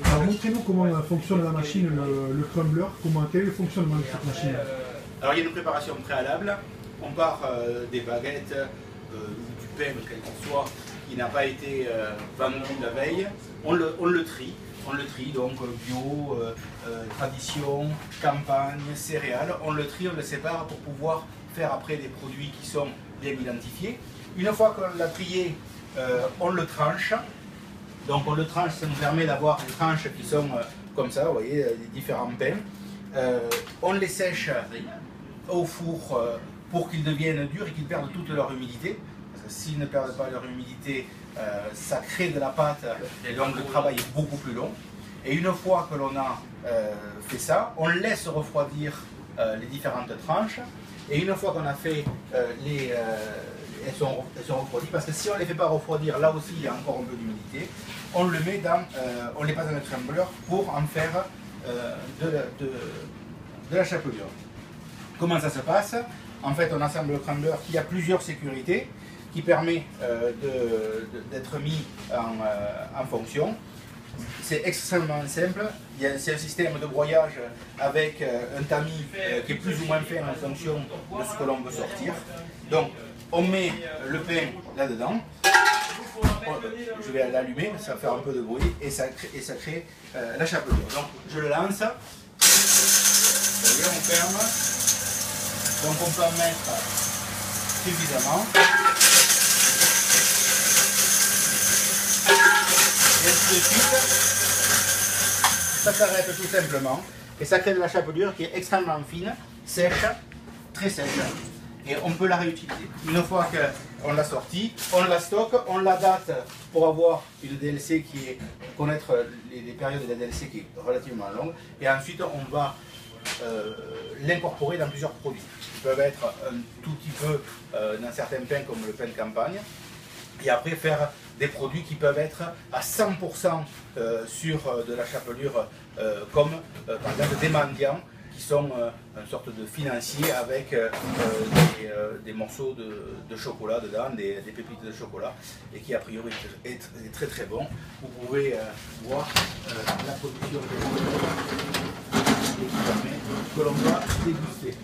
Alors montrez-nous comment fonctionne la machine, le crumbler, quel est le fonctionnement de cette machine. Alors il y a une préparation préalable, on part des baguettes ou du pain, quel qu'il soit, qui n'a pas été vendu la veille, on le trie. On le trie, donc bio, tradition, campagne, céréales. On le trie, on le sépare pour pouvoir faire après des produits qui sont bien identifiés. Une fois qu'on l'a trié, on le tranche. Donc on le tranche, ça nous permet d'avoir des tranches qui sont comme ça, vous voyez, des différents pains. On les sèche au four pour qu'ils deviennent durs et qu'ils perdent toute leur humidité. Parce que s'ils ne perdent pas leur humidité, ça crée de la pâte et donc le travail est beaucoup plus long. Et une fois que l'on a fait ça, on laisse refroidir les différentes tranches. Et une fois qu'on a fait elles sont refroidies, parce que si on ne les fait pas refroidir, là aussi il y a encore un peu d'humidité, on le met on les passe dans le crumbler pour en faire de la chapelure. Comment ça se passe? En fait, on assemble le crumbler qui a plusieurs sécurités, qui permet d'être mis en fonction. C'est extrêmement simple. C'est un système de broyage avec un tamis qui est plus ou moins fin en fonction de ce que l'on veut sortir. Donc, on met le pain là-dedans. Je vais l'allumer, ça va faire un peu de bruit et ça crée la chapelure. Donc, je le lance. Vous voyez, on ferme. Donc, on peut en mettre suffisamment. Et ainsi de suite, ça s'arrête tout simplement et ça crée de la chapelure qui est extrêmement fine, sèche, très sèche et on peut la réutiliser. Une fois qu'on l'a sortie, on la stocke, on la date pour avoir une DLC qui est connaître les périodes de la DLC qui est relativement longue et ensuite on va l'incorporer dans plusieurs produits qui peuvent être un tout petit peu dans certains pains comme le pain de campagne et après faire des produits qui peuvent être à 100% sur de la chapelure comme par exemple des mendiants qui sont une sorte de financier avec des morceaux de chocolat dedans, des pépites de chocolat et qui a priori est très très bon. Vous pouvez voir la production des produits que l'on va déguster.